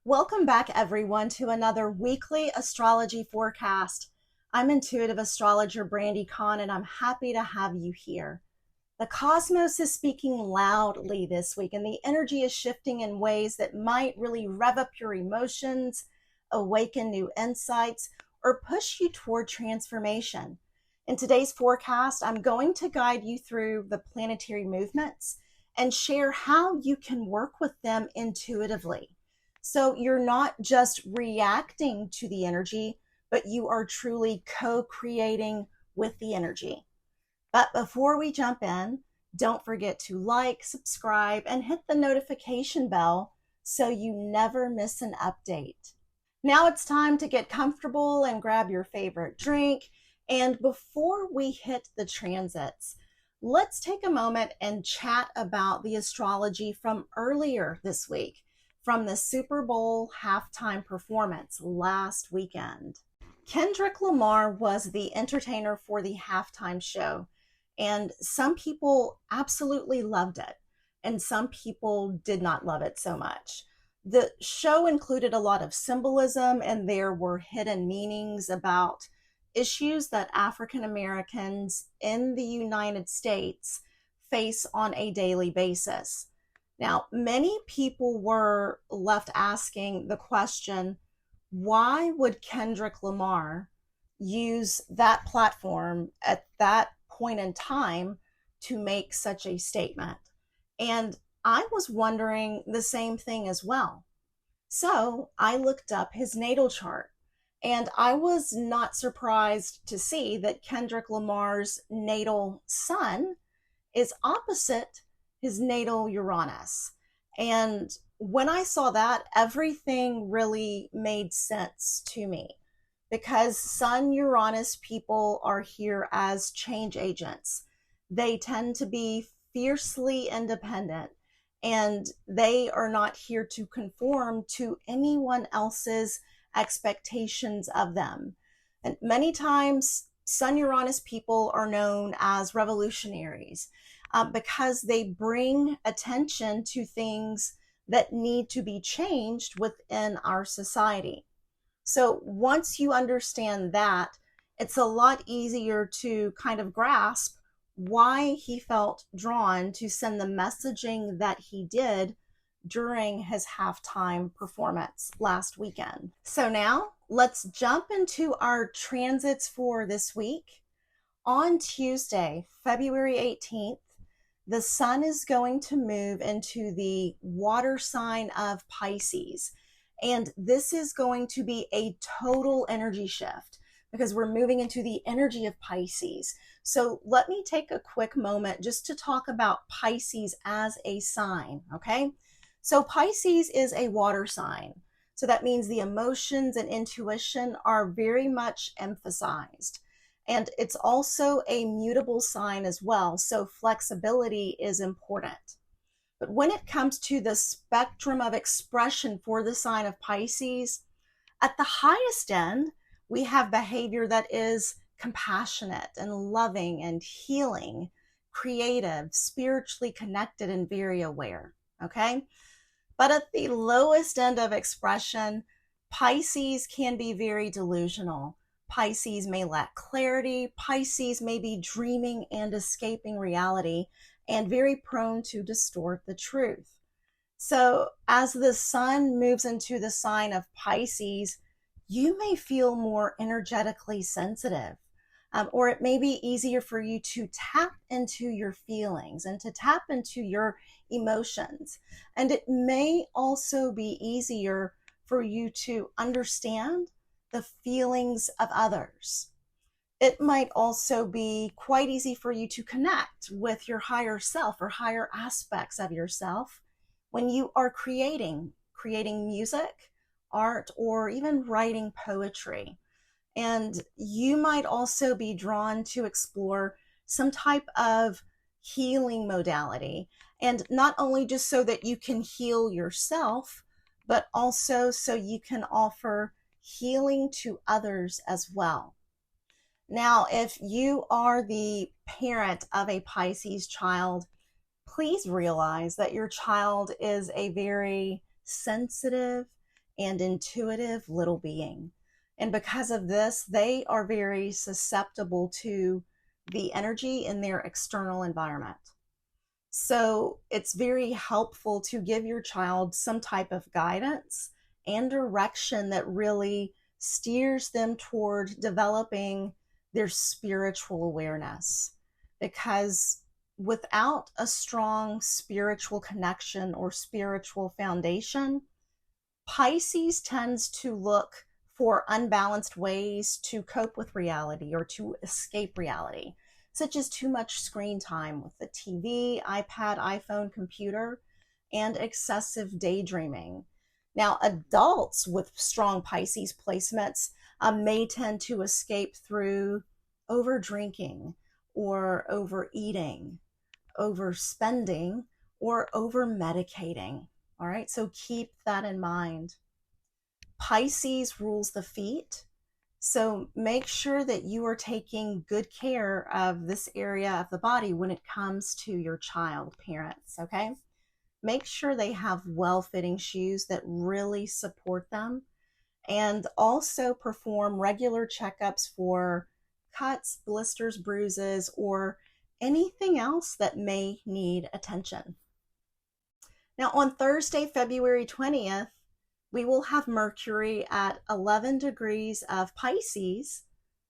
Welcome back, everyone, to another weekly astrology forecast. I'm intuitive astrologer Brandy Kahn, and I'm happy to have you here. The cosmos is speaking loudly this week, and the energy is shifting in ways that might really rev up your emotions, awaken new insights, or push you toward transformation. In today's forecast, I'm going to guide you through the planetary movements and share how you can work with them intuitively. So you're not just reacting to the energy, but you are truly co-creating with the energy. But before we jump in, don't forget to like, subscribe, and hit the notification bell so you never miss an update. Now it's time to get comfortable and grab your favorite drink. And before we hit the transits, let's take a moment and chat about the astrology from earlier this week, from the Super Bowl halftime performance last weekend. Kendrick Lamar was the entertainer for the halftime show, and some people absolutely loved it, and some people did not love it so much. The show included a lot of symbolism, and there were hidden meanings about issues that African Americans in the United States face on a daily basis. Now, many people were left asking the question, why would Kendrick Lamar use that platform at that point in time to make such a statement? And I was wondering the same thing as well. So I looked up his natal chart, and I was not surprised to see that Kendrick Lamar's natal sun is opposite his natal Uranus. And when I saw that, everything really made sense to me, because Sun Uranus people are here as change agents. They tend to be fiercely independent, and they are not here to conform to anyone else's expectations of them. And many times, Sun Uranus people are known as revolutionaries because they bring attention to things that need to be changed within our society. So once you understand that, it's a lot easier to kind of grasp why he felt drawn to send the messaging that he did during his halftime performance last weekend. So now let's jump into our transits for this week. On Tuesday, February 18th, the sun is going to move into the water sign of Pisces. And this is going to be a total energy shift because we're moving into the energy of Pisces. So let me take a quick moment just to talk about Pisces as a sign, okay? So Pisces is a water sign. So that means the emotions and intuition are very much emphasized. And it's also a mutable sign as well, so flexibility is important. But when it comes to the spectrum of expression for the sign of Pisces, at the highest end, we have behavior that is compassionate and loving and healing, creative, spiritually connected, and very aware, okay? But at the lowest end of expression, Pisces can be very delusional. Pisces may lack clarity. Pisces may be dreaming and escaping reality and very prone to distort the truth. So as the sun moves into the sign of Pisces, you may feel more energetically sensitive, or it may be easier for you to tap into your feelings and to tap into your emotions. And it may also be easier for you to understand the feelings of others. It might also be quite easy for you to connect with your higher self or higher aspects of yourself when you are creating music, art, or even writing poetry. And you might also be drawn to explore some type of healing modality. And not only just so that you can heal yourself, but also so you can offer healing to others as well. Now, if you are the parent of a Pisces child, please realize that your child is a very sensitive and intuitive little being. And because of this, they are very susceptible to the energy in their external environment. So it's very helpful to give your child some type of guidance and direction that really steers them toward developing their spiritual awareness. Because without a strong spiritual connection or spiritual foundation, Pisces tends to look for unbalanced ways to cope with reality or to escape reality, such as too much screen time with the TV, iPad, iPhone, computer, and excessive daydreaming. Now, adults with strong Pisces placements may tend to escape through over drinking or overeating, overspending, or over medicating. All right, so keep that in mind. Pisces rules the feet, so make sure that you are taking good care of this area of the body when it comes to your child, parents, okay? Make sure they have well-fitting shoes that really support them, and also perform regular checkups for cuts, blisters, bruises, or anything else that may need attention. Now, on Thursday, February 20th, we will have Mercury at 11 degrees of Pisces,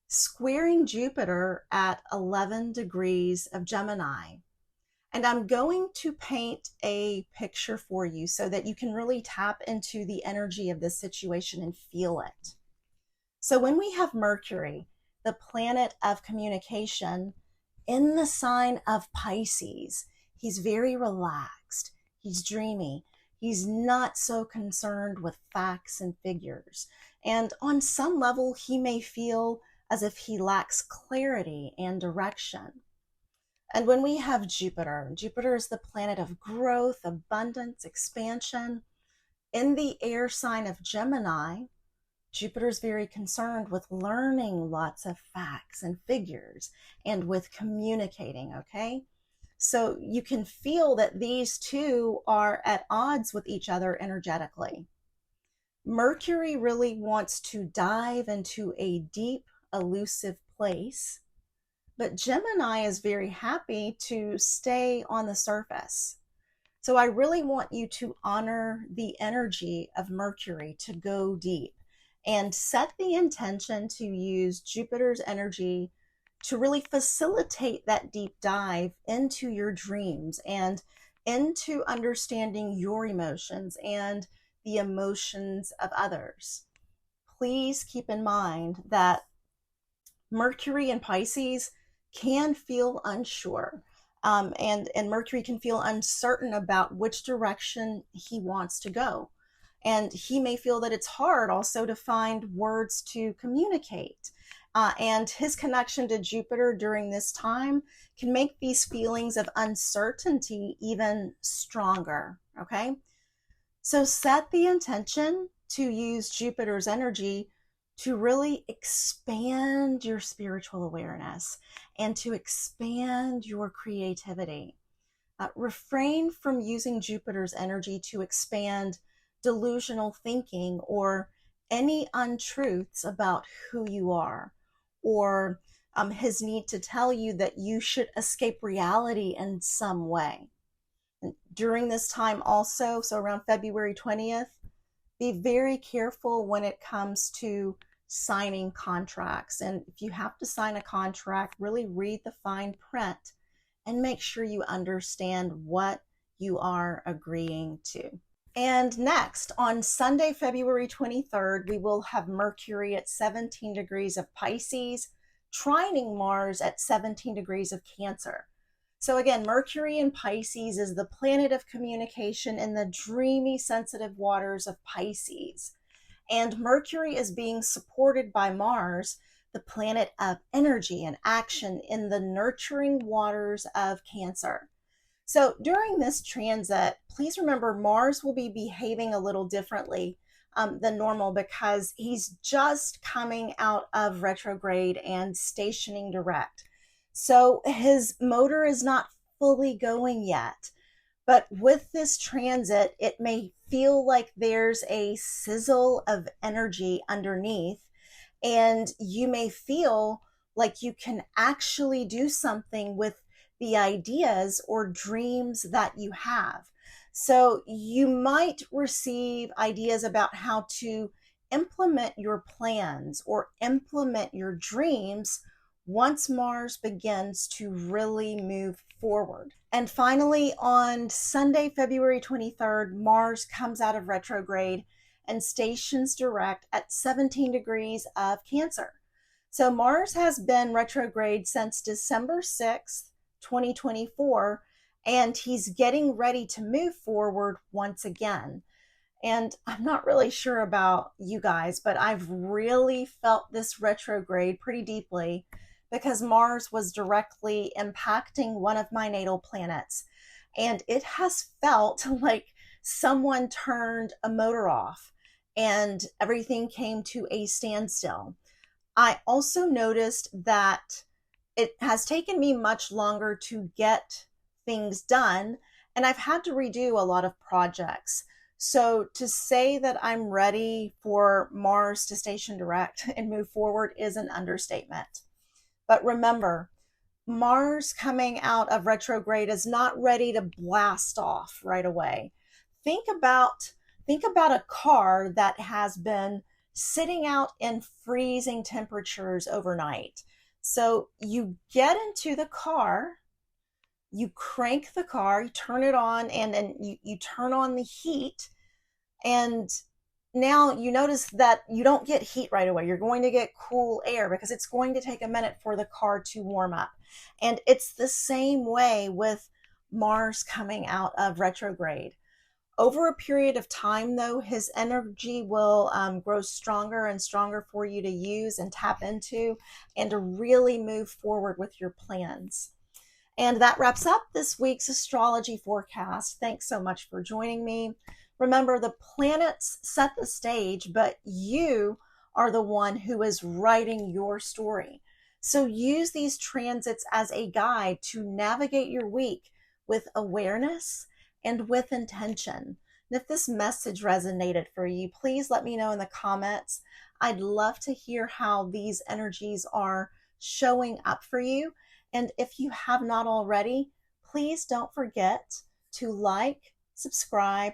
squaring Jupiter at 11 degrees of Gemini. And I'm going to paint a picture for you so that you can really tap into the energy of this situation and feel it. So when we have Mercury, the planet of communication, in the sign of Pisces, he's very relaxed, he's dreamy, he's not so concerned with facts and figures. And on some level, he may feel as if he lacks clarity and direction. And when we have Jupiter, Jupiter is the planet of growth, abundance, expansion. In the air sign of Gemini, Jupiter is very concerned with learning lots of facts and figures and with communicating, okay? So you can feel that these two are at odds with each other energetically. Mercury really wants to dive into a deep, elusive place, but Gemini is very happy to stay on the surface. So I really want you to honor the energy of Mercury to go deep and set the intention to use Jupiter's energy to really facilitate that deep dive into your dreams and into understanding your emotions and the emotions of others. Please keep in mind that Mercury in Pisces can feel unsure, and Mercury can feel uncertain about which direction he wants to go. And he may feel that it's hard also to find words to communicate. And his connection to Jupiter during this time can make these feelings of uncertainty even stronger, okay? So set the intention to use Jupiter's energy to really expand your spiritual awareness and to expand your creativity. Refrain from using Jupiter's energy to expand delusional thinking or any untruths about who you are, or his need to tell you that you should escape reality in some way. And during this time also, so around February 20th, be very careful when it comes to signing contracts. And if you have to sign a contract, really read the fine print and make sure you understand what you are agreeing to. And next, on Sunday, February 23rd, we will have Mercury at 17 degrees of Pisces, trining Mars at 17 degrees of Cancer. So again, Mercury in Pisces is the planet of communication in the dreamy, sensitive waters of Pisces. And Mercury is being supported by Mars, the planet of energy and action in the nurturing waters of Cancer. So during this transit, please remember Mars will be behaving a little differently than normal because he's just coming out of retrograde and stationing direct. So his motor is not fully going yet, But with this transit, it may feel like there's a sizzle of energy underneath, and you may feel like you can actually do something with the ideas or dreams that you have. So you might receive ideas about how to implement your plans or implement your dreams once Mars begins to really move forward. And finally, on Sunday, February 23rd, Mars comes out of retrograde and stations direct at 17 degrees of Cancer. So Mars has been retrograde since December 6th, 2024, and he's getting ready to move forward once again. And I'm not really sure about you guys, but I've really felt this retrograde pretty deeply because Mars was directly impacting one of my natal planets. And it has felt like someone turned a motor off and everything came to a standstill. I also noticed that it has taken me much longer to get things done, and I've had to redo a lot of projects. So to say that I'm ready for Mars to station direct and move forward is an understatement. But remember, Mars coming out of retrograde is not ready to blast off right away. Think about think about a car that has been sitting out in freezing temperatures overnight. So you get into the car, you crank the car, you turn it on, and then you turn on the heat, and now you notice that you don't get heat right away. You're going to get cool air because it's going to take a minute for the car to warm up. And it's the same way with Mars coming out of retrograde. Over a period of time, though, his energy will grow stronger and stronger for you to use and tap into and to really move forward with your plans. And that wraps up this week's astrology forecast. Thanks so much for joining me. Remember, the planets set the stage, but you are the one who is writing your story. So use these transits as a guide to navigate your week with awareness and with intention. And if this message resonated for you, please let me know in the comments. I'd love to hear how these energies are showing up for you. And if you have not already, please don't forget to like, subscribe,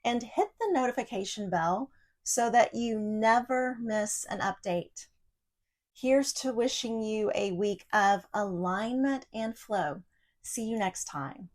and hit the notification bell so that you never miss an update. Here's to wishing you a week of alignment and flow. See you next time.